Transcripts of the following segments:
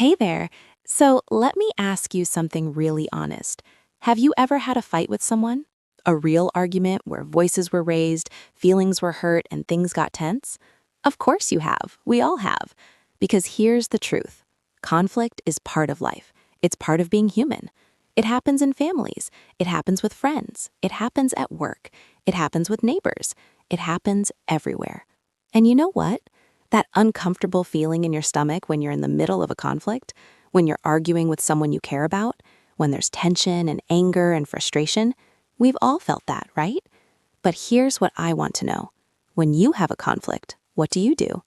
Hey there. So let me ask you something really honest. Have you ever had a fight with someone? A real argument where voices were raised, feelings were hurt, and things got tense? Of course you have. We all have. Because here's the truth. Conflict is part of life. It's part of being human. It happens in families. It happens with friends. It happens at work. It happens with neighbors. It happens everywhere. And you know what? That uncomfortable feeling in your stomach when you're in the middle of a conflict, when you're arguing with someone you care about, when there's tension and anger and frustration, we've all felt that, right? But here's what I want to know. When you have a conflict, what do you do?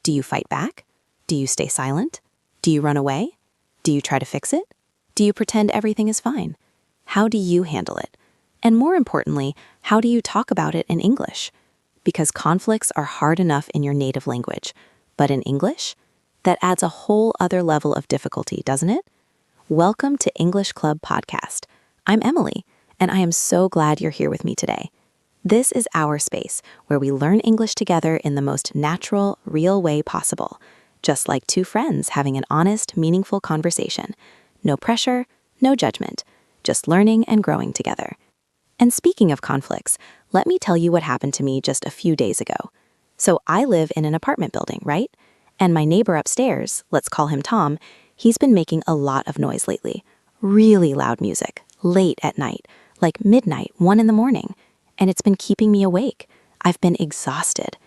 Do you fight back? Do you stay silent? Do you run away? Do you try to fix it? Do you pretend everything is fine? How do you handle it? And more importantly, how do you talk about it in English? Because conflicts are hard enough in your native language, but in English, that adds a whole other level of difficulty, doesn't it? Welcome to English Club Podcast. I'm Emily, and I am so glad you're here with me today. This is our space where we learn English together in the most natural, real way possible, just like two friends having an honest, meaningful conversation. No pressure, no judgment, just learning and growing together. And speaking of conflicts, let me tell you what happened to me just a few days ago. So I live in an apartment building, right? And my neighbor upstairs, let's call him Tom, he's been making a lot of noise lately. Really loud music, late at night, like midnight, 1 a.m. And it's been keeping me awake. I've been exhausted.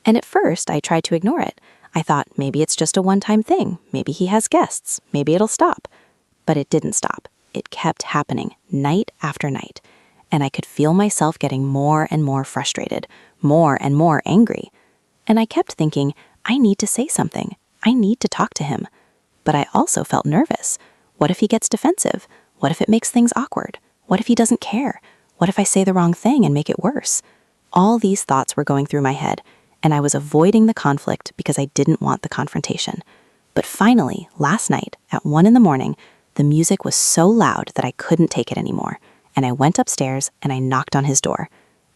And at first, I tried to ignore it. I thought maybe it's just a one-time thing. Maybe he has guests. Maybe it'll stop. But it didn't stop. It kept happening, night after night. And I could feel myself getting more and more frustrated, more and more angry. And I kept thinking, I need to say something. I need to talk to him. But I also felt nervous. What if he gets defensive? What if it makes things awkward? What if he doesn't care? What if I say the wrong thing and make it worse? All these thoughts were going through my head, and I was avoiding the conflict because I didn't want the confrontation. But finally, last night, at 1 a.m, the music was so loud that I couldn't take it anymore. And I went upstairs and I knocked on his door.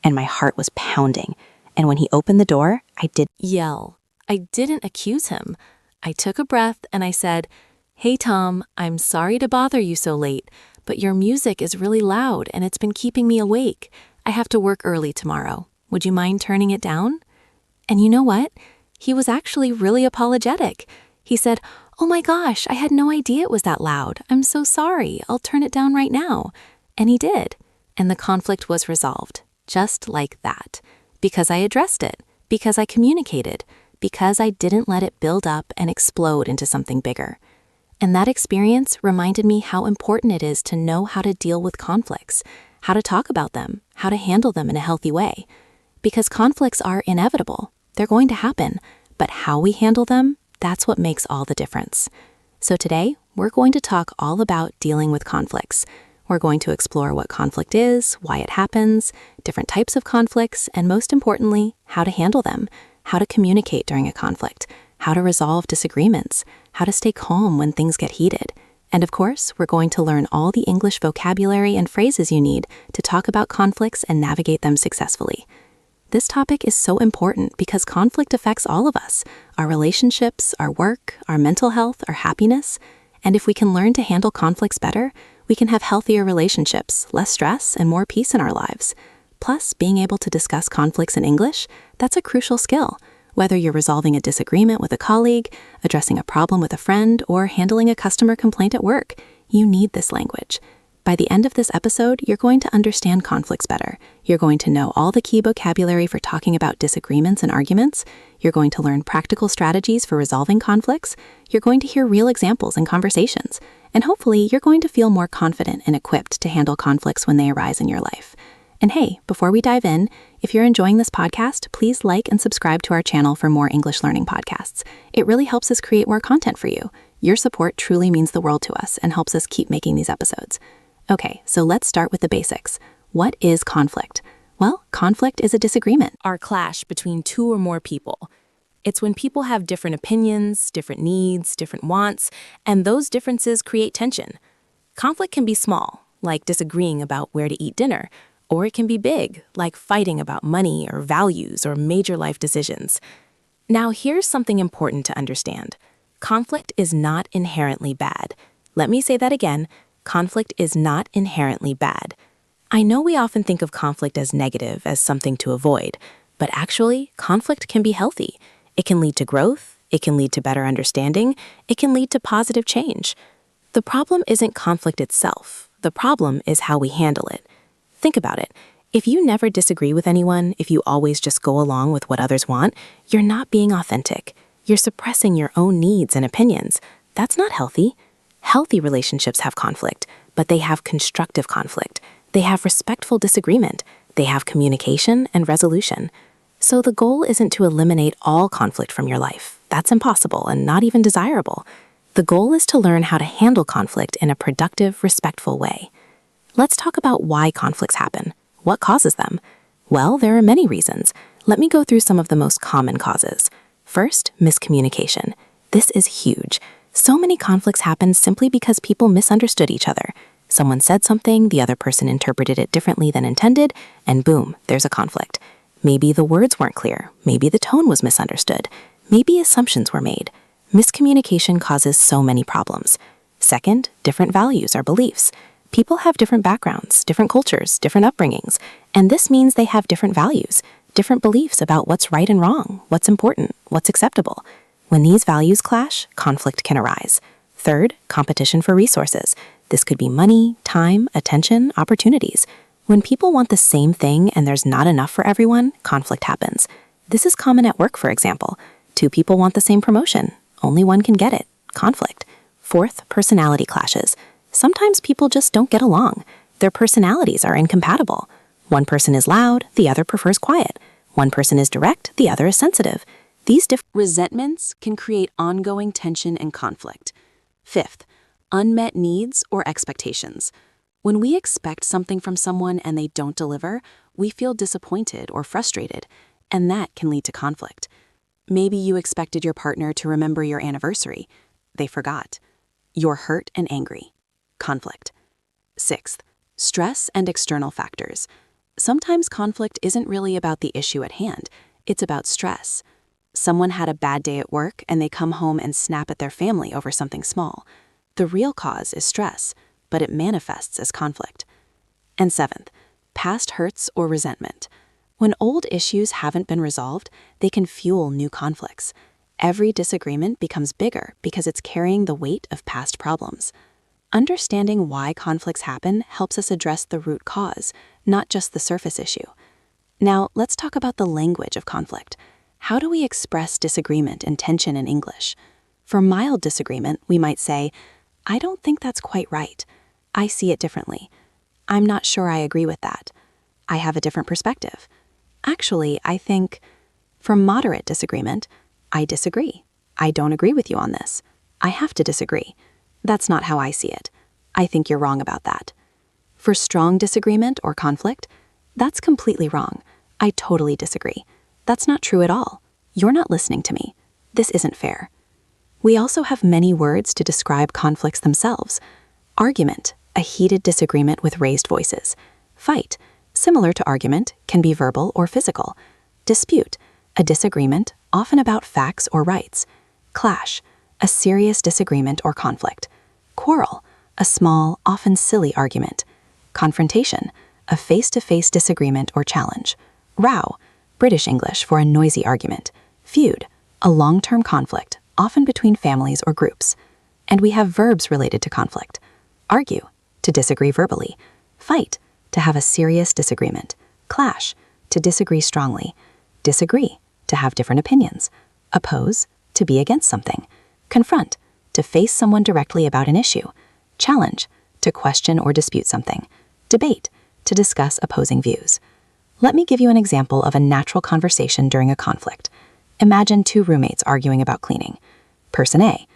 And my heart was pounding. And when he opened the door, I did yell. I didn't accuse him. I took a breath and I said, "Hey Tom, I'm sorry to bother you so late, but your music is really loud and it's been keeping me awake. I have to work early tomorrow. Would you mind turning it down?" And you know what? He was actually really apologetic. He said, "Oh my gosh, I had no idea it was that loud. I'm so sorry. I'll turn it down right now." And he did. And the conflict was resolved, just like that. Because I addressed it, because I communicated, because I didn't let it build up and explode into something bigger. And that experience reminded me how important it is to know how to deal with conflicts, how to talk about them, how to handle them in a healthy way. Because conflicts are inevitable. They're going to happen. But how we handle them, that's what makes all the difference. So today, we're going to talk all about dealing with conflicts. We're going to explore what conflict is, why it happens, different types of conflicts, and most importantly, how to handle them, how to communicate during a conflict, how to resolve disagreements, how to stay calm when things get heated. And of course, we're going to learn all the English vocabulary and phrases you need to talk about conflicts and navigate them successfully. This topic is so important because conflict affects all of us, our relationships, our work, our mental health, our happiness. And if we can learn to handle conflicts better, we can have healthier relationships, less stress, and more peace in our lives. Plus, being able to discuss conflicts in English, that's a crucial skill. Whether you're resolving a disagreement with a colleague, addressing a problem with a friend, or handling a customer complaint at work, you need this language. By the end of this episode, you're going to understand conflicts better. You're going to know all the key vocabulary for talking about disagreements and arguments. You're going to learn practical strategies for resolving conflicts. You're going to hear real examples in conversations. And hopefully, you're going to feel more confident and equipped to handle conflicts when they arise in your life. And hey, before we dive in, if you're enjoying this podcast, please like and subscribe to our channel for more English learning podcasts. It really helps us create more content for you. Your support truly means the world to us and helps us keep making these episodes. Okay, so let's start with the basics. What is conflict? Well, conflict is a disagreement. our clash between two or more people. It's when people have different opinions, different needs, different wants, and those differences create tension. Conflict can be small, like disagreeing about where to eat dinner, or it can be big, like fighting about money or values or major life decisions. Now, here's something important to understand. Conflict is not inherently bad. Let me say that again. Conflict is not inherently bad. I know we often think of conflict as negative, as something to avoid, but actually, conflict can be healthy. It can lead to growth, it can lead to better understanding, it can lead to positive change. The problem isn't conflict itself. The problem is how we handle it. Think about it. If you never disagree with anyone, if you always just go along with what others want, you're not being authentic. You're suppressing your own needs and opinions. That's not healthy. Healthy relationships have conflict, but they have constructive conflict. They have respectful disagreement. They have communication and resolution. So the goal isn't to eliminate all conflict from your life. That's impossible and not even desirable. The goal is to learn how to handle conflict in a productive, respectful way. Let's talk about why conflicts happen. What causes them? Well, there are many reasons. Let me go through some of the most common causes. First, miscommunication. This is huge. So many conflicts happen simply because people misunderstood each other. Someone said something, the other person interpreted it differently than intended, and boom, there's a conflict. Maybe the words weren't clear. Maybe the tone was misunderstood. Maybe assumptions were made. Miscommunication causes so many problems. Second, different values or beliefs. People have different backgrounds, different cultures, different upbringings, and this means they have different values, different beliefs about what's right and wrong, what's important, what's acceptable. When these values clash, conflict can arise. Third, competition for resources. This could be money, time, attention, opportunities. When people want the same thing and there's not enough for everyone, conflict happens. This is common at work, for example. Two people want the same promotion. Only one can get it. Conflict. Fourth, personality clashes. Sometimes people just don't get along. Their personalities are incompatible. One person is loud, the other prefers quiet. One person is direct, the other is sensitive. These resentments can create ongoing tension and conflict. Fifth, unmet needs or expectations. When we expect something from someone and they don't deliver, we feel disappointed or frustrated, and that can lead to conflict. Maybe you expected your partner to remember your anniversary. They forgot. You're hurt and angry. Conflict. Sixth, stress and external factors. Sometimes conflict isn't really about the issue at hand. It's about stress. Someone had a bad day at work and they come home and snap at their family over something small. The real cause is stress, but it manifests as conflict. And seventh, past hurts or resentment. When old issues haven't been resolved, they can fuel new conflicts. Every disagreement becomes bigger because it's carrying the weight of past problems. Understanding why conflicts happen helps us address the root cause, not just the surface issue. Now, let's talk about the language of conflict. How do we express disagreement and tension in English? For mild disagreement, we might say, "I don't think that's quite right. I see it differently. I'm not sure I agree with that. I have a different perspective. Actually, I think..." For moderate disagreement, "I disagree. I don't agree with you on this. I have to disagree. That's not how I see it. I think you're wrong about that." For strong disagreement or conflict, "That's completely wrong. I totally disagree. That's not true at all. You're not listening to me. This isn't fair." We also have many words to describe conflicts themselves. Argument, a heated disagreement with raised voices. Fight, similar to argument, can be verbal or physical. Dispute, a disagreement, often about facts or rights. Clash, a serious disagreement or conflict. Quarrel, a small, often silly argument. Confrontation, a face-to-face disagreement or challenge. Row, British English for a noisy argument. Feud, a long-term conflict, often between families or groups. And we have verbs related to conflict. Argue, to disagree verbally. Fight, to have a serious disagreement. Clash, to disagree strongly. Disagree, to have different opinions. Oppose, to be against something. Confront, to face someone directly about an issue. Challenge, to question or dispute something. Debate, to discuss opposing views. Let me give you an example of a natural conversation during a conflict. Imagine two roommates arguing about cleaning. Person A,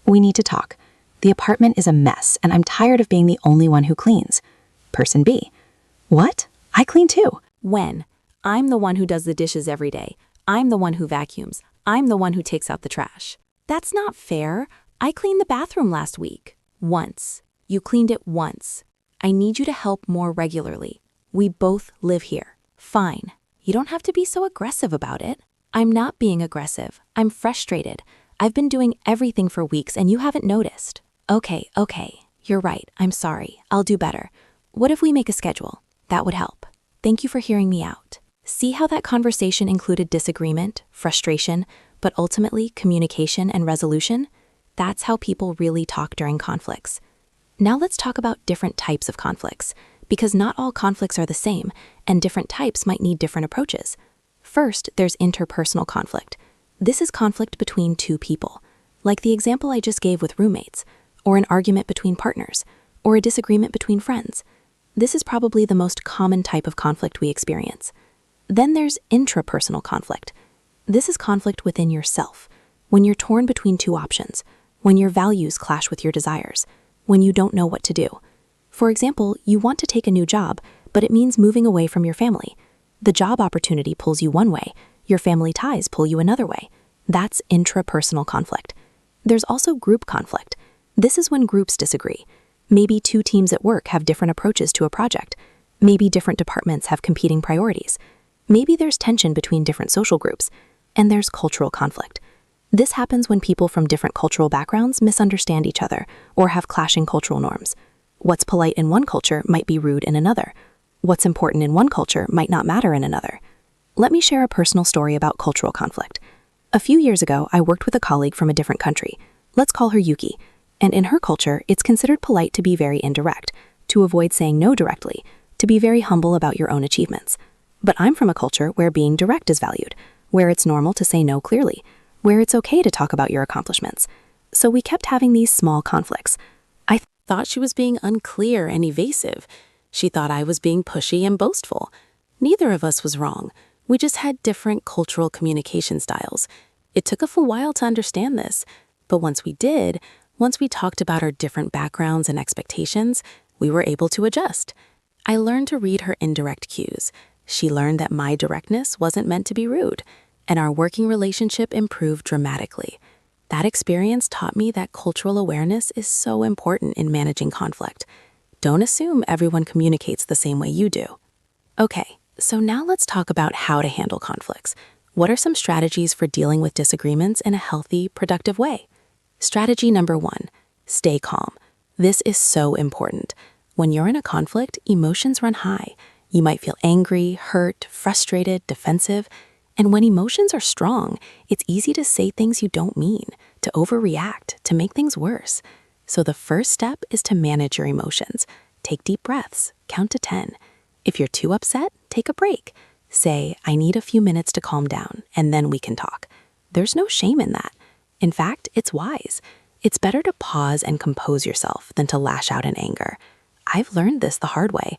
"We need to talk. The apartment is a mess and I'm tired of being the only one who cleans." Person B, "What? I clean too." When? I'm the one who does the dishes every day. I'm the one who vacuums. I'm the one who takes out the trash. That's not fair. I cleaned the bathroom last week. Once. You cleaned it once. I need you to help more regularly. We both live here. Fine. You don't have to be so aggressive about it. I'm not being aggressive. I'm frustrated. I've been doing everything for weeks and you haven't noticed. Okay, you're right. I'm sorry. I'll do better. What if we make a schedule? That would help. Thank you for hearing me out. See how that conversation included disagreement, frustration, but ultimately communication and resolution? That's how people really talk during conflicts. Now let's talk about different types of conflicts, because not all conflicts are the same, and different types might need different approaches. First, there's interpersonal conflict. This is conflict between two people, like the example I just gave with roommates, or an argument between partners, or a disagreement between friends. This is probably the most common type of conflict we experience. Then there's intrapersonal conflict. This is conflict within yourself, when you're torn between two options, when your values clash with your desires, when you don't know what to do. For example, you want to take a new job, but it means moving away from your family. The job opportunity pulls you one way, your family ties pull you another way. That's intrapersonal conflict. There's also group conflict. This is when groups disagree. Maybe two teams at work have different approaches to a project. Maybe different departments have competing priorities. Maybe there's tension between different social groups. And there's cultural conflict. This happens when people from different cultural backgrounds misunderstand each other or have clashing cultural norms. What's polite in one culture might be rude in another. What's important in one culture might not matter in another. Let me share a personal story about cultural conflict. A few years ago, I worked with a colleague from a different country. Let's call her Yuki. And in her culture, it's considered polite to be very indirect, to avoid saying no directly, to be very humble about your own achievements. But I'm from a culture where being direct is valued, where it's normal to say no clearly, where it's okay to talk about your accomplishments. So we kept having these small conflicts. I thought she was being unclear and evasive. She thought I was being pushy and boastful. Neither of us was wrong. We just had different cultural communication styles. It took a full while to understand this, but once we talked about our different backgrounds and expectations, we were able to adjust. I learned to read her indirect cues. She learned that my directness wasn't meant to be rude, and our working relationship improved dramatically. That experience taught me that cultural awareness is so important in managing conflict. Don't assume everyone communicates the same way you do. Okay, so now let's talk about how to handle conflicts. What are some strategies for dealing with disagreements in a healthy, productive way? Strategy number 1, stay calm. This is so important. When you're in a conflict, emotions run high. You might feel angry, hurt, frustrated, defensive. And when emotions are strong, it's easy to say things you don't mean, to overreact, to make things worse. So the first step is to manage your emotions. Take deep breaths, count to 10. If you're too upset, take a break. Say, I need a few minutes to calm down, and then we can talk. There's no shame in that. In fact, it's wise. It's better to pause and compose yourself than to lash out in anger. I've learned this the hard way.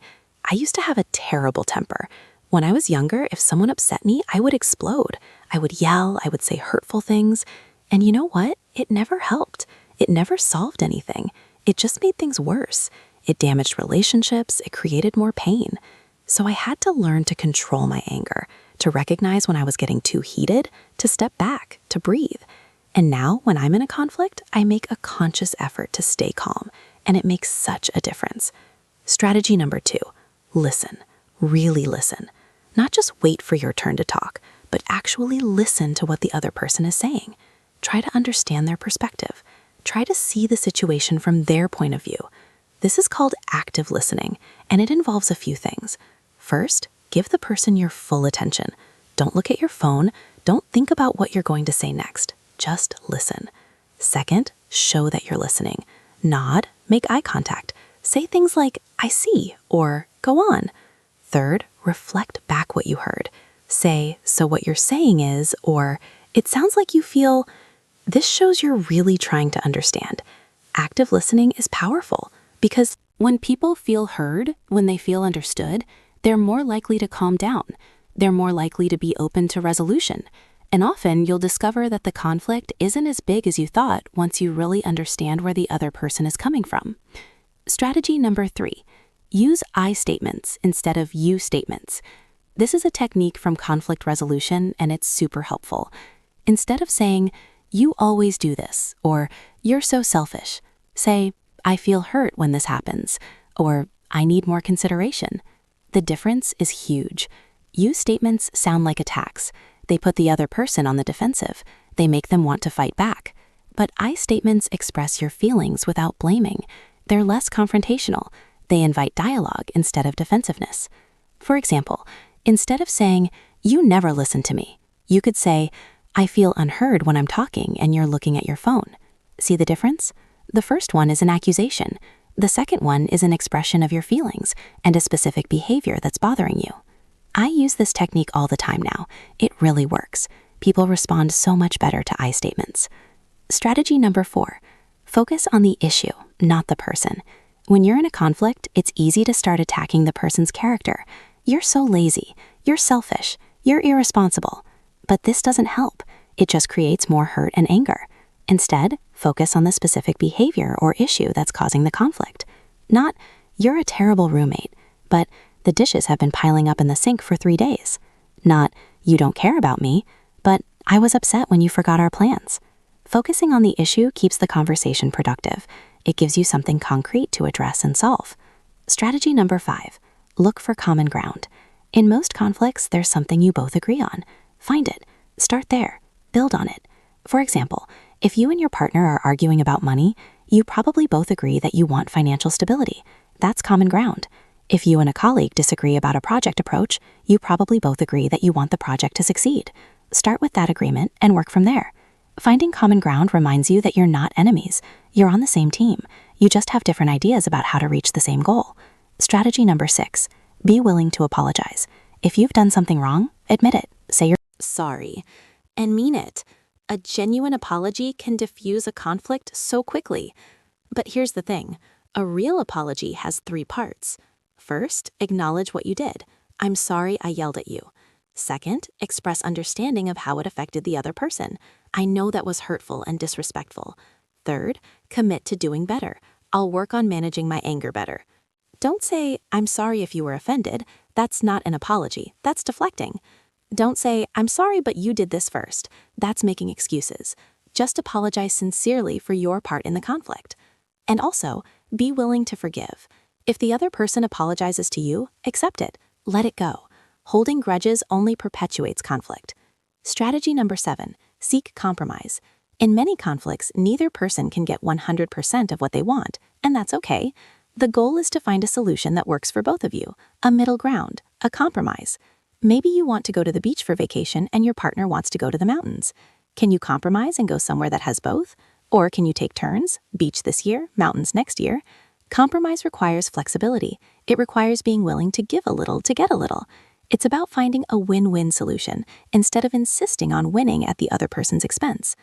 I used to have a terrible temper. When I was younger, if someone upset me, I would explode. I would yell, I would say hurtful things. And you know what? It never helped. It never solved anything. It just made things worse. It damaged relationships. It created more pain. So I had to learn to control my anger, to recognize when I was getting too heated, to step back, to breathe. And now, when I'm in a conflict, I make a conscious effort to stay calm, and it makes such a difference. Strategy number 2, listen. Really listen. Not just wait for your turn to talk, but actually listen to what the other person is saying. Try to understand their perspective. Try to see the situation from their point of view. This is called active listening, and it involves a few things. First, give the person your full attention. Don't look at your phone. Don't think about what you're going to say next. Just listen. Second, show that you're listening. Nod, make eye contact. Say things like, I see, or go on. Third, reflect back what you heard. Say, so what you're saying is, or it sounds like you feel. This shows you're really trying to understand. Active listening is powerful because when people feel heard, when they feel understood, they're more likely to calm down. They're more likely to be open to resolution. And often you'll discover that the conflict isn't as big as you thought once you really understand where the other person is coming from. Strategy number 3, use I statements instead of you statements. This is a technique from conflict resolution, and it's super helpful. Instead of saying, you always do this, or you're so selfish, say, I feel hurt when this happens, or I need more consideration. The difference is huge. You statements sound like attacks. They put the other person on the defensive. They make them want to fight back. But I statements express your feelings without blaming. They're less confrontational. They invite dialogue instead of defensiveness. For example, instead of saying, "You never listen to me," you could say, "I feel unheard when I'm talking and you're looking at your phone." See the difference? The first one is an accusation. The second one is an expression of your feelings and a specific behavior that's bothering you. I use this technique all the time now. It really works. People respond so much better to I statements. Strategy number 4, focus on the issue, not the person. When you're in a conflict, it's easy to start attacking the person's character. You're so lazy, you're selfish, you're irresponsible. But this doesn't help. It just creates more hurt and anger. Instead, focus on the specific behavior or issue that's causing the conflict. Not, "You're a terrible roommate," but "The dishes have been piling up in the sink for 3 days." Not, "You don't care about me," but "I was upset when you forgot our plans." Focusing on the issue keeps the conversation productive. It gives you something concrete to address and solve. Strategy number 5, look for common ground. In most conflicts, there's something you both agree on. Find it. Start there. Build on it. For example, if you and your partner are arguing about money, you probably both agree that you want financial stability. That's common ground. If you and a colleague disagree about a project approach, you probably both agree that you want the project to succeed. Start with that agreement and work from there. Finding common ground reminds you that you're not enemies. You're on the same team. You just have different ideas about how to reach the same goal. Strategy number 6, be willing to apologize. If you've done something wrong, admit it. Say you're sorry and mean it. A genuine apology can diffuse a conflict so quickly. But here's the thing. A real apology has 3 parts. First, acknowledge what you did. "I'm sorry I yelled at you." Second, express understanding of how it affected the other person. "I know that was hurtful and disrespectful." Third, commit to doing better. "I'll work on managing my anger better." Don't say, "I'm sorry if you were offended." That's not an apology. That's deflecting. Don't say, "I'm sorry, but you did this first." That's making excuses. Just apologize sincerely for your part in the conflict. And also, be willing to forgive. If the other person apologizes to you, accept it. Let it go. Holding grudges only perpetuates conflict. Strategy number 7, seek compromise. In many conflicts, neither person can get 100% of what they want, and that's okay. The goal is to find a solution that works for both of you, a middle ground, a compromise. Maybe you want to go to the beach for vacation and your partner wants to go to the mountains. Can you compromise and go somewhere that has both? Or can you take turns, beach this year, mountains next year? Compromise requires flexibility. It requires being willing to give a little to get a little. It's about finding a win-win solution instead of insisting on winning at the other person's expense.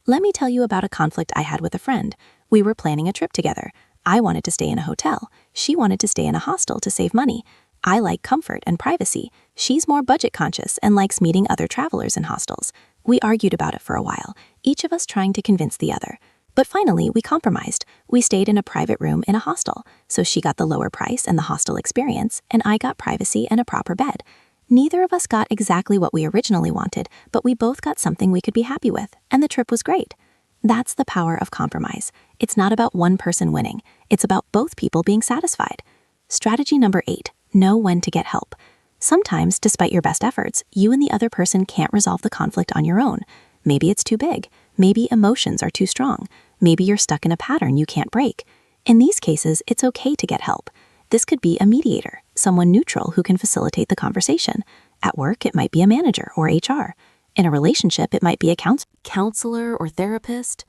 Let me tell you about a conflict I had with a friend. We were planning a trip together. I wanted to stay in a hotel. She wanted to stay in a hostel to save money. I like comfort and privacy. She's more budget conscious and likes meeting other travelers in hostels. We argued about it for a while, each of us trying to convince the other. But finally, we compromised. We stayed in a private room in a hostel, so she got the lower price and the hostel experience, and I got privacy and a proper bed. Neither of us got exactly what we originally wanted, but we both got something we could be happy with, and the trip was great. That's the power of compromise. It's not about one person winning. It's about both people being satisfied. Strategy number 8, know when to get help. Sometimes, despite your best efforts, you and the other person can't resolve the conflict on your own. Maybe it's too big. Maybe emotions are too strong. Maybe you're stuck in a pattern you can't break. In these cases, it's okay to get help. This could be a mediator, someone neutral who can facilitate the conversation. At work, it might be a manager or HR. In a relationship, it might be a counselor or therapist.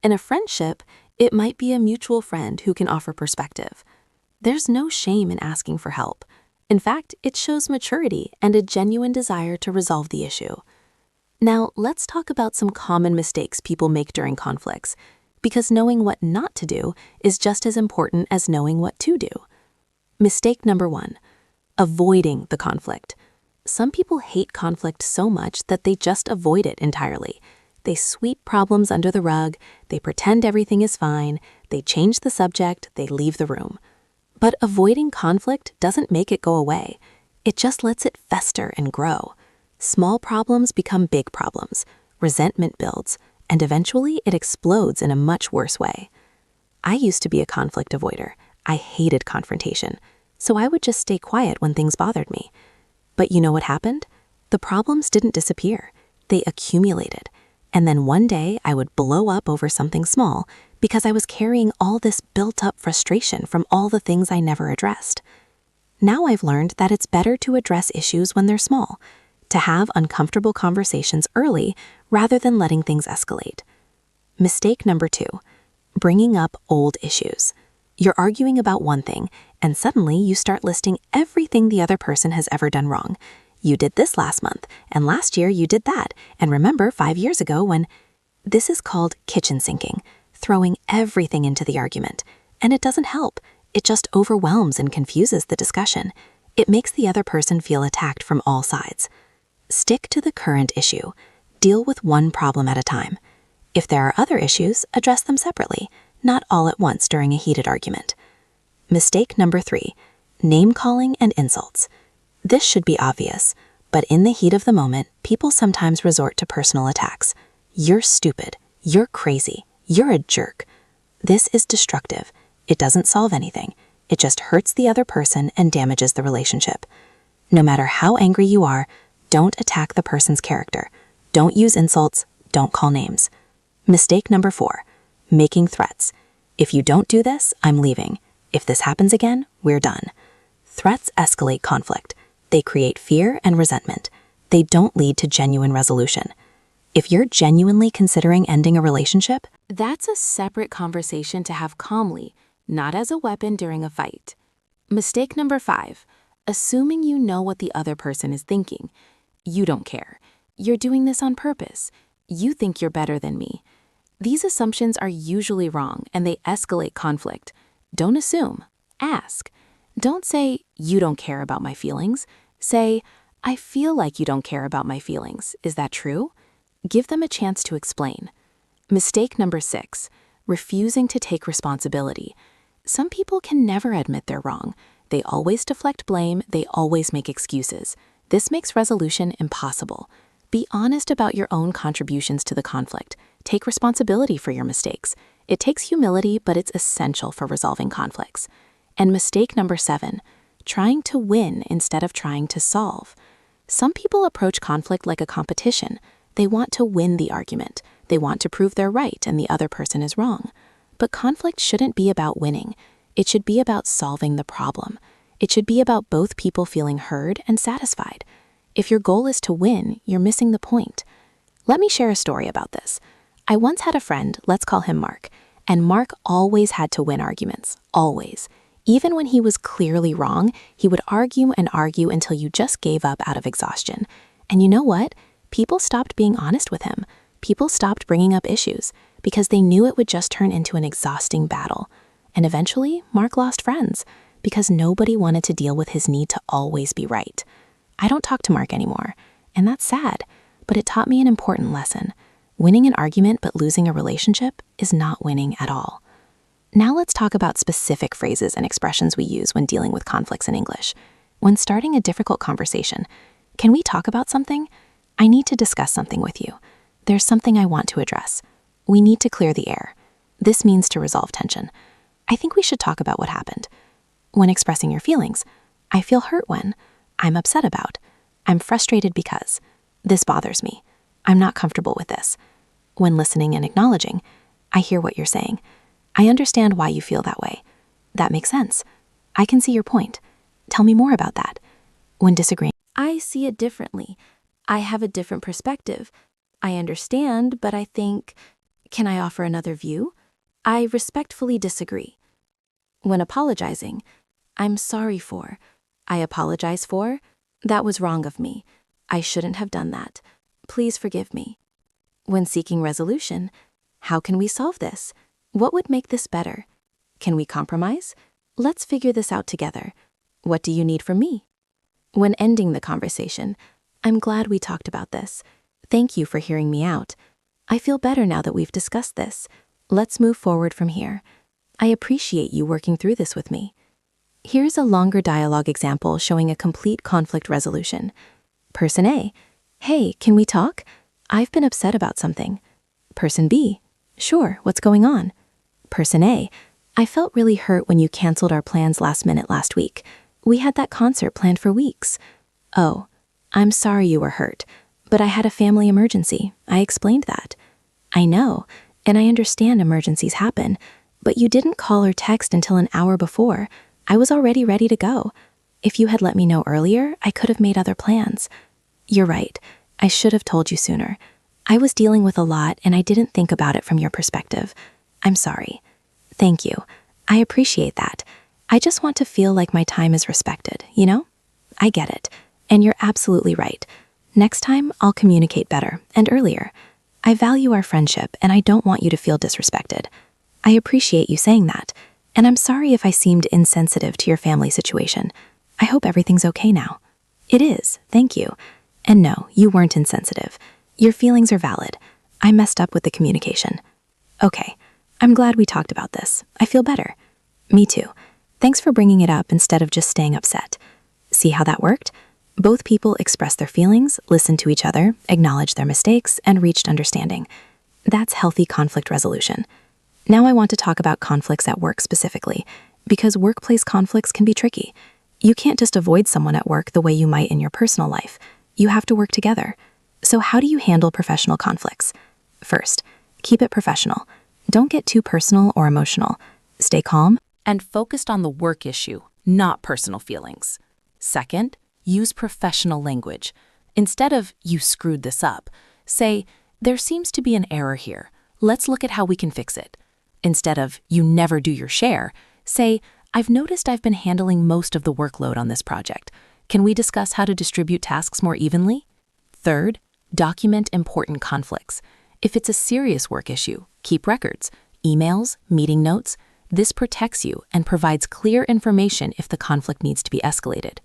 In a friendship, it might be a mutual friend who can offer perspective. There's no shame in asking for help. In fact, it shows maturity and a genuine desire to resolve the issue. Now, let's talk about some common mistakes people make during conflicts, because knowing what not to do is just as important as knowing what to do. Mistake number 1, avoiding the conflict. Some people hate conflict so much that they just avoid it entirely. They sweep problems under the rug, they pretend everything is fine, they change the subject, they leave the room. But avoiding conflict doesn't make it go away. It just lets it fester and grow. Small problems become big problems, resentment builds, and eventually it explodes in a much worse way. I used to be a conflict avoider. I hated confrontation, so I would just stay quiet when things bothered me. But you know what happened? The problems didn't disappear. They accumulated. And then one day I would blow up over something small because I was carrying all this built-up frustration from all the things I never addressed. Now I've learned that it's better to address issues when they're small, to have uncomfortable conversations early rather than letting things escalate. Mistake number 2, bringing up old issues. You're arguing about one thing, and suddenly you start listing everything the other person has ever done wrong. You did this last month, and last year you did that, and remember 5 years ago when... This is called kitchen sinking, throwing everything into the argument. And it doesn't help. It just overwhelms and confuses the discussion. It makes the other person feel attacked from all sides. Stick to the current issue. Deal with one problem at a time. If there are other issues, address them separately, not all at once during a heated argument. Mistake number 3, name-calling and insults. This should be obvious, but in the heat of the moment, people sometimes resort to personal attacks. You're stupid. You're crazy. You're a jerk. This is destructive. It doesn't solve anything. It just hurts the other person and damages the relationship. No matter how angry you are, don't attack the person's character. Don't use insults. Don't call names. Mistake number 4, making threats. If you don't do this, I'm leaving. If this happens again, we're done. Threats escalate conflict. They create fear and resentment. They don't lead to genuine resolution. If you're genuinely considering ending a relationship, That's a separate conversation to have calmly, not as a weapon during a fight. Mistake number 5, assuming you know what the other person is thinking. You don't care. You're doing this on purpose. You think you're better than me. These assumptions are usually wrong and they escalate conflict. Don't assume. Ask. Don't say, you don't care about my feelings. Say, I feel like you don't care about my feelings. Is that true? Give them a chance to explain. Mistake number 6, refusing to take responsibility. Some people can never admit they're wrong. They always deflect blame, they always make excuses. This makes resolution impossible. Be honest about your own contributions to the conflict. Take responsibility for your mistakes. It takes humility, but it's essential for resolving conflicts. And mistake number 7, trying to win instead of trying to solve. Some people approach conflict like a competition. They want to win the argument. They want to prove they're right and the other person is wrong. But conflict shouldn't be about winning. It should be about solving the problem. It should be about both people feeling heard and satisfied. If your goal is to win, you're missing the point. Let me share a story about this. I once had a friend, let's call him Mark, and Mark always had to win arguments, always. Even when he was clearly wrong, he would argue and argue until you just gave up out of exhaustion. And you know what? People stopped being honest with him. People stopped bringing up issues because they knew it would just turn into an exhausting battle. And eventually, Mark lost friends because nobody wanted to deal with his need to always be right. I don't talk to Mark anymore, and that's sad, but it taught me an important lesson. Winning an argument but losing a relationship is not winning at all. Now let's talk about specific phrases and expressions we use when dealing with conflicts in English. When starting a difficult conversation, can we talk about something? I need to discuss something with you. There's something I want to address. We need to clear the air. This means to resolve tension. I think we should talk about what happened. When expressing your feelings, I feel hurt when, I'm upset about, I'm frustrated because, this bothers me, I'm not comfortable with this. When listening and acknowledging, I hear what you're saying. I understand why you feel that way. That makes sense. I can see your point. Tell me more about that. When disagreeing, I see it differently. I have a different perspective. I understand, but I think, can I offer another view? I respectfully disagree. When apologizing, I'm sorry for, I apologize for, that was wrong of me. I shouldn't have done that. Please forgive me. When seeking resolution, how can we solve this? What would make this better? Can we compromise? Let's figure this out together. What do you need from me? When ending the conversation, I'm glad we talked about this. Thank you for hearing me out. I feel better now that we've discussed this. Let's move forward from here. I appreciate you working through this with me. Here's a longer dialogue example showing a complete conflict resolution. Person A, hey, can we talk? I've been upset about something. Person B, sure, what's going on? Person A, I felt really hurt when you canceled our plans last minute last week. We had that concert planned for weeks. Oh, I'm sorry you were hurt. But I had a family emergency. I explained that. I know, and I understand emergencies happen, but you didn't call or text until an hour before. I was already ready to go. If you had let me know earlier, I could have made other plans. You're right. I should have told you sooner. I was dealing with a lot and I didn't think about it from your perspective. I'm sorry. Thank you. I appreciate that. I just want to feel like my time is respected, you know? I get it. And you're absolutely right. Next time, I'll communicate better and earlier. I value our friendship and I don't want you to feel disrespected. I appreciate you saying that. And I'm sorry if I seemed insensitive to your family situation. I hope everything's okay now. It is, thank you. And no, you weren't insensitive. Your feelings are valid. I messed up with the communication. Okay, I'm glad we talked about this. I feel better. Me too. Thanks for bringing it up instead of just staying upset. See how that worked? Both people expressed their feelings, listened to each other, acknowledged their mistakes, and reached understanding. That's healthy conflict resolution. Now I want to talk about conflicts at work specifically, because workplace conflicts can be tricky. You can't just avoid someone at work the way you might in your personal life. You have to work together. So how do you handle professional conflicts? First, keep it professional. Don't get too personal or emotional. Stay calm and focused on the work issue, not personal feelings. Second, use professional language. Instead of, "You screwed this up," say, "There seems to be an error here. Let's look at how we can fix it." Instead of, "You never do your share," say, "I've noticed I've been handling most of the workload on this project. Can we discuss how to distribute tasks more evenly?" Third, document important conflicts. If it's a serious work issue, keep records, emails, meeting notes. This protects you and provides clear information if the conflict needs to be escalated.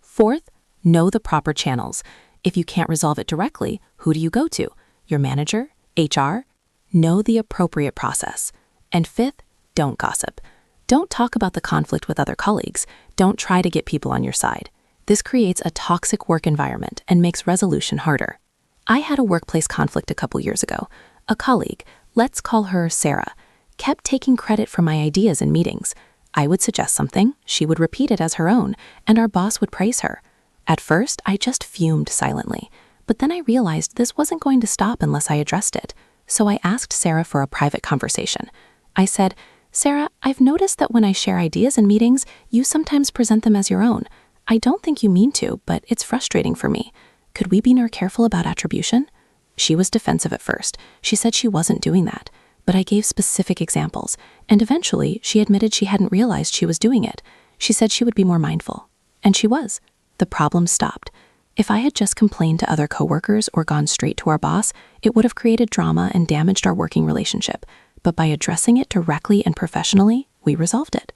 Fourth, know the proper channels. If you can't resolve it directly, who do you go to? Your manager? HR? Know the appropriate process. And fifth, don't gossip. Don't talk about the conflict with other colleagues. Don't try to get people on your side. This creates a toxic work environment and makes resolution harder. I had a workplace conflict a couple years ago. A colleague, let's call her Sarah, kept taking credit for my ideas in meetings. I would suggest something, she would repeat it as her own, and our boss would praise her. At first, I just fumed silently, but then I realized this wasn't going to stop unless I addressed it. So I asked Sarah for a private conversation. I said, "Sarah, I've noticed that when I share ideas in meetings, you sometimes present them as your own. I don't think you mean to, but it's frustrating for me. Could we be more careful about attribution?" She was defensive at first. She said she wasn't doing that. But I gave specific examples, and eventually she admitted she hadn't realized she was doing it. She said she would be more mindful. And she was. The problem stopped. If I had just complained to other coworkers or gone straight to our boss, it would have created drama and damaged our working relationship. But by addressing it directly and professionally, we resolved it.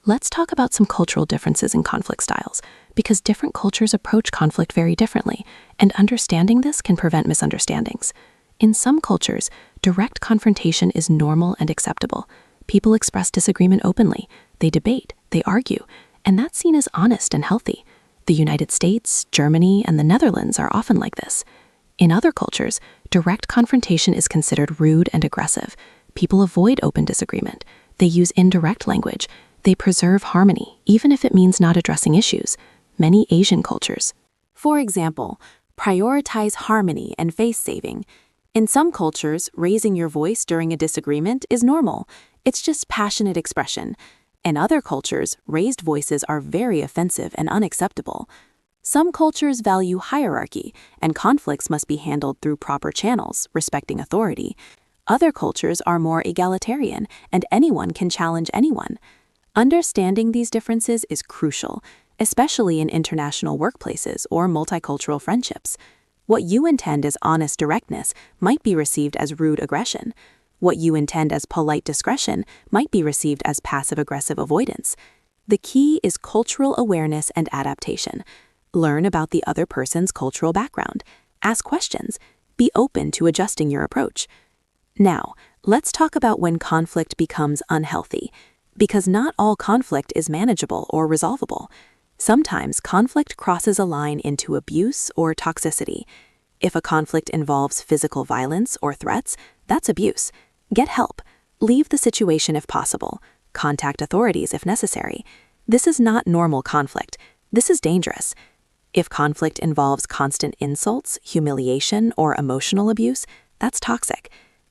Let's talk about some cultural differences in conflict styles, because different cultures approach conflict very differently, and understanding this can prevent misunderstandings. In some cultures, direct confrontation is normal and acceptable. People express disagreement openly, they debate, they argue, and that's seen as honest and healthy. The United States, Germany, and the Netherlands are often like this. In other cultures, direct confrontation is considered rude and aggressive. People avoid open disagreement. They use indirect language. They preserve harmony, even if it means not addressing issues. Many Asian cultures, for example, prioritize harmony and face saving. In some cultures, raising your voice during a disagreement is normal. It's just passionate expression. In other cultures, raised voices are very offensive and unacceptable. Some cultures value hierarchy, and conflicts must be handled through proper channels, respecting authority. Other cultures are more egalitarian, and anyone can challenge anyone. Understanding these differences is crucial, especially in international workplaces or multicultural friendships. What you intend as honest directness might be received as rude aggression. What you intend as polite discretion might be received as passive-aggressive avoidance. The key is cultural awareness and adaptation. Learn about the other person's cultural background. Ask questions. Be open to adjusting your approach. Now, let's talk about when conflict becomes unhealthy, because not all conflict is manageable or resolvable. Sometimes conflict crosses a line into abuse or toxicity. If a conflict involves physical violence or threats, that's abuse. Get help. Leave the situation if possible. Contact authorities if necessary. This is not normal conflict. This is dangerous. If conflict involves constant insults, humiliation, or emotional abuse, that's toxic.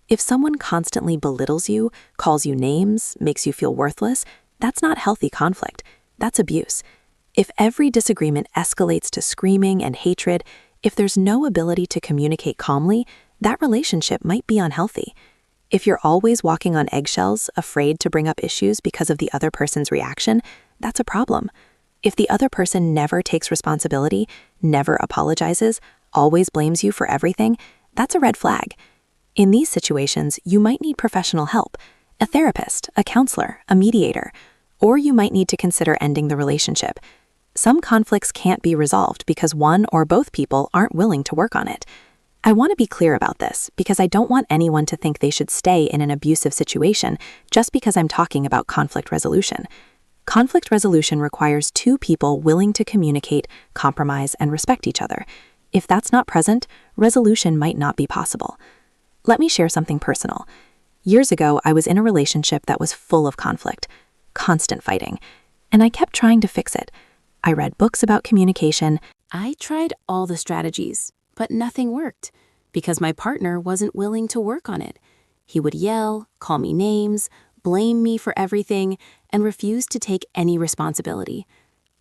If someone constantly belittles you, calls you names, makes you feel worthless, that's not healthy conflict. That's abuse. If every disagreement escalates to screaming and hatred, if there's no ability to communicate calmly, that relationship might be unhealthy. If you're always walking on eggshells, afraid to bring up issues because of the other person's reaction, that's a problem. If the other person never takes responsibility, never apologizes, always blames you for everything, that's a red flag. In these situations, you might need professional help, a therapist, a counselor, a mediator, or you might need to consider ending the relationship. Some conflicts can't be resolved because one or both people aren't willing to work on it. I want to be clear about this because I don't want anyone to think they should stay in an abusive situation just because I'm talking about conflict resolution. Conflict resolution requires two people willing to communicate, compromise, and respect each other. If that's not present, resolution might not be possible. Let me share something personal. Years ago, I was in a relationship that was full of conflict, constant fighting, and I kept trying to fix it. I read books about communication. I tried all the strategies, but nothing worked because my partner wasn't willing to work on it. He would yell, call me names, blame me for everything, and refuse to take any responsibility.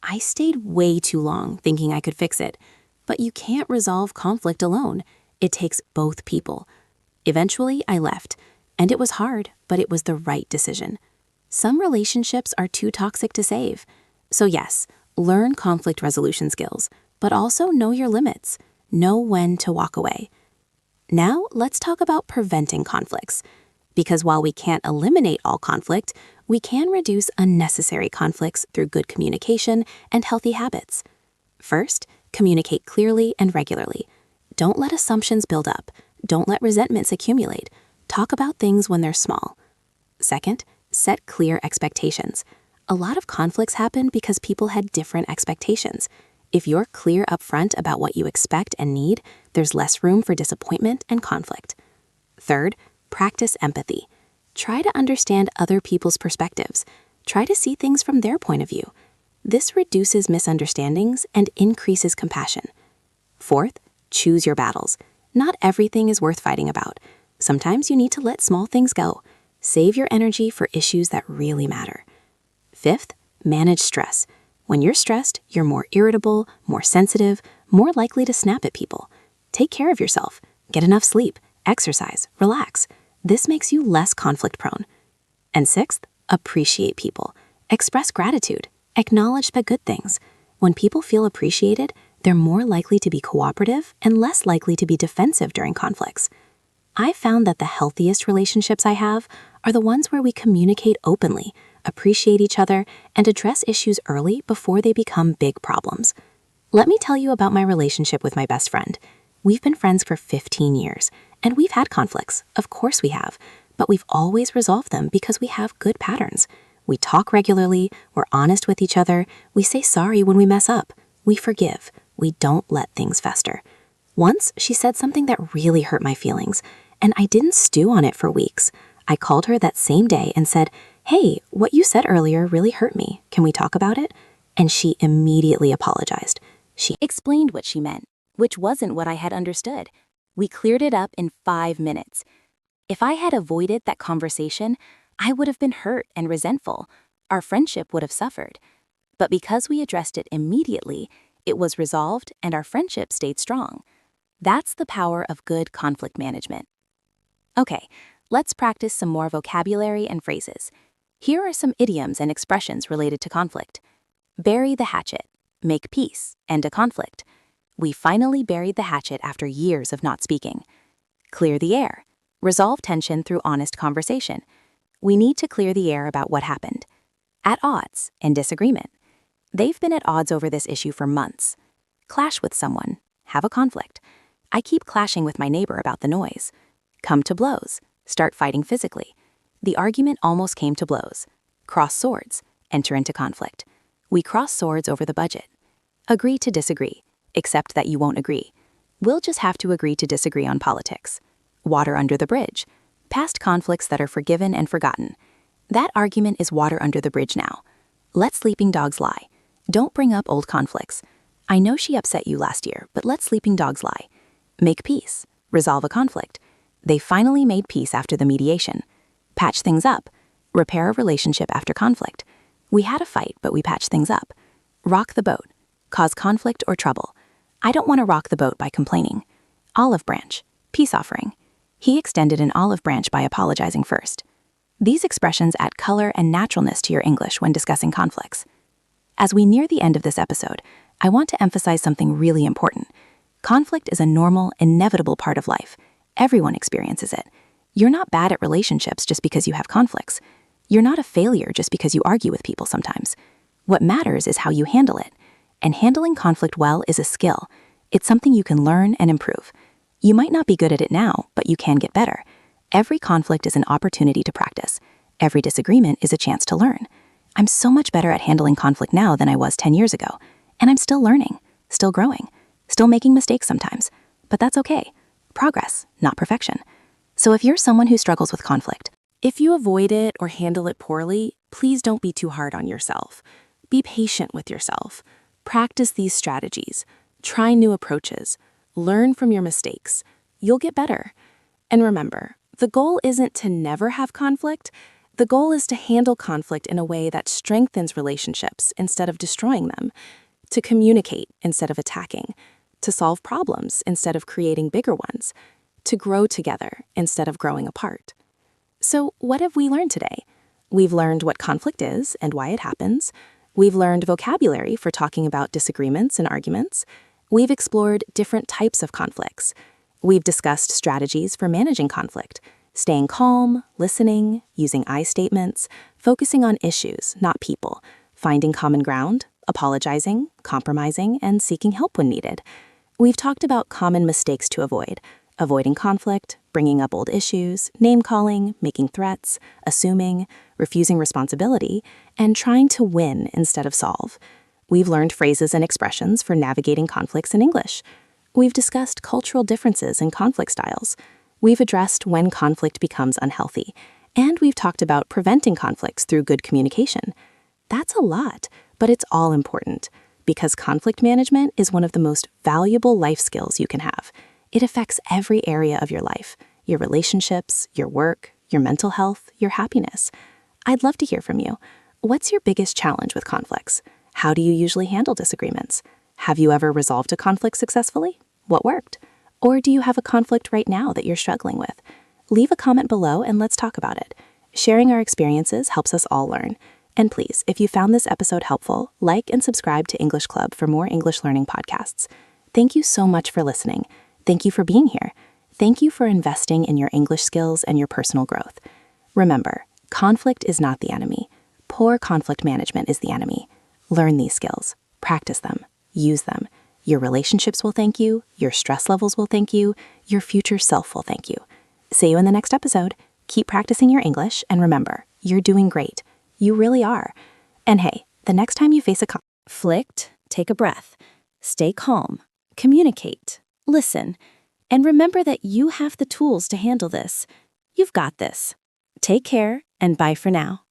I stayed way too long thinking I could fix it, but you can't resolve conflict alone. It takes both people. Eventually, I left, and it was hard, but it was the right decision. Some relationships are too toxic to save. So yes, learn conflict resolution skills, but also know your limits. Know when to walk away. Now, let's talk about preventing conflicts. Because while we can't eliminate all conflict, we can reduce unnecessary conflicts through good communication and healthy habits. First, communicate clearly and regularly. Don't let assumptions build up. Don't let resentments accumulate. Talk about things when they're small. Second, set clear expectations. A lot of conflicts happen because people had different expectations. If you're clear up front about what you expect and need, there's less room for disappointment and conflict. Third, practice empathy. Try to understand other people's perspectives. Try to see things from their point of view. This reduces misunderstandings and increases compassion. Fourth, choose your battles. Not everything is worth fighting about. Sometimes you need to let small things go. Save your energy for issues that really matter. Fifth, manage stress. When you're stressed, you're more irritable, more sensitive, more likely to snap at people. Take care of yourself. Get enough sleep, exercise, relax. This makes you less conflict prone. And sixth, appreciate people. Express gratitude. Acknowledge the good things. When people feel appreciated, they're more likely to be cooperative and less likely to be defensive during conflicts. I found that the healthiest relationships I have are the ones where we communicate openly, appreciate each other, and address issues early before they become big problems. Let me tell you about my relationship with my best friend. We've been friends for 15 years, and we've had conflicts. Of course we have, but we've always resolved them because we have good patterns. We talk regularly, we're honest with each other, we say sorry when we mess up, we forgive, we don't let things fester. Once, she said something that really hurt my feelings, and I didn't stew on it for weeks. I called her that same day and said, "Hey, what you said earlier really hurt me. Can we talk about it?" And she immediately apologized. She Explained what she meant, which wasn't what I had understood. We cleared it up in 5 minutes. If I had avoided that conversation, I would have been hurt and resentful. Our friendship would have suffered. But because we addressed it immediately, it was resolved and our friendship stayed strong. That's the power of good conflict management. Okay, let's practice some more vocabulary and phrases. Here are some idioms and expressions related to conflict. Bury the hatchet, make peace, end a conflict. We finally buried the hatchet after years of not speaking. Clear the air, resolve tension through honest conversation. We need to clear the air about what happened. At odds and disagreement. They've been at odds over this issue for months. Clash with someone, have a conflict. I keep clashing with my neighbor about the noise. Come to blows, start fighting physically. The argument almost came to blows. Cross swords, enter into conflict. We cross swords over the budget. Agree to disagree, accept that you won't agree. We'll just have to agree to disagree on politics. Water under the bridge, past conflicts that are forgiven and forgotten. That argument is water under the bridge now. Let sleeping dogs lie. Don't bring up old conflicts. I know she upset you last year, but let sleeping dogs lie. Make peace. Resolve a conflict. They finally made peace after the mediation. Patch things up. Repair a relationship after conflict. We had a fight, but we patched things up. Rock the boat. Cause conflict or trouble. I don't want to rock the boat by complaining. Olive branch. Peace offering. He extended an olive branch by apologizing first. These expressions add color and naturalness to your English when discussing conflicts. As we near the end of this episode, I want to emphasize something really important. Conflict is a normal, inevitable part of life. Everyone experiences it. You're not bad at relationships just because you have conflicts. You're not a failure just because you argue with people sometimes. What matters is how you handle it. And handling conflict well is a skill. It's something you can learn and improve. You might not be good at it now, but you can get better. Every conflict is an opportunity to practice. Every disagreement is a chance to learn. I'm so much better at handling conflict now than I was 10 years ago. And I'm still learning, still growing, still making mistakes sometimes. But that's okay. Progress, not perfection. So if you're someone who struggles with conflict, if you avoid it or handle it poorly, please don't be too hard on yourself. Be patient with yourself. Practice these strategies. Try new approaches. Learn from your mistakes. You'll get better. And remember, the goal isn't to never have conflict. The goal is to handle conflict in a way that strengthens relationships instead of destroying them, to communicate instead of attacking, to solve problems instead of creating bigger ones, to grow together instead of growing apart. So what have we learned today? We've learned what conflict is and why it happens. We've learned vocabulary for talking about disagreements and arguments. We've explored different types of conflicts. We've discussed strategies for managing conflict, staying calm, listening, using I statements, focusing on issues, not people, finding common ground, apologizing, compromising, and seeking help when needed. We've talked about common mistakes to avoid, avoiding conflict, bringing up old issues, name-calling, making threats, assuming, refusing responsibility, and trying to win instead of solve. We've learned phrases and expressions for navigating conflicts in English. We've discussed cultural differences in conflict styles. We've addressed when conflict becomes unhealthy. And we've talked about preventing conflicts through good communication. That's a lot, but it's all important, because conflict management is one of the most valuable life skills you can have. It affects every area of your life, your relationships, your work, your mental health, your happiness. I'd love to hear from you. What's your biggest challenge with conflicts? How do you usually handle disagreements? Have you ever resolved a conflict successfully? What worked? Or do you have a conflict right now that you're struggling with? Leave a comment below and let's talk about it. Sharing our experiences helps us all learn. And please, if you found this episode helpful, like and subscribe to English Club for more English learning podcasts. Thank you so much for listening. Thank you for being here. Thank you for investing in your English skills and your personal growth. Remember, conflict is not the enemy. Poor conflict management is the enemy. Learn these skills. Practice them. Use them. Your relationships will thank you. Your stress levels will thank you. Your future self will thank you. See you in the next episode. Keep practicing your English, and remember, you're doing great. You really are. And hey, the next time you face a conflict, take a breath. Stay calm. Communicate. Listen. And remember that you have the tools to handle this. You've got this. Take care, and bye for now.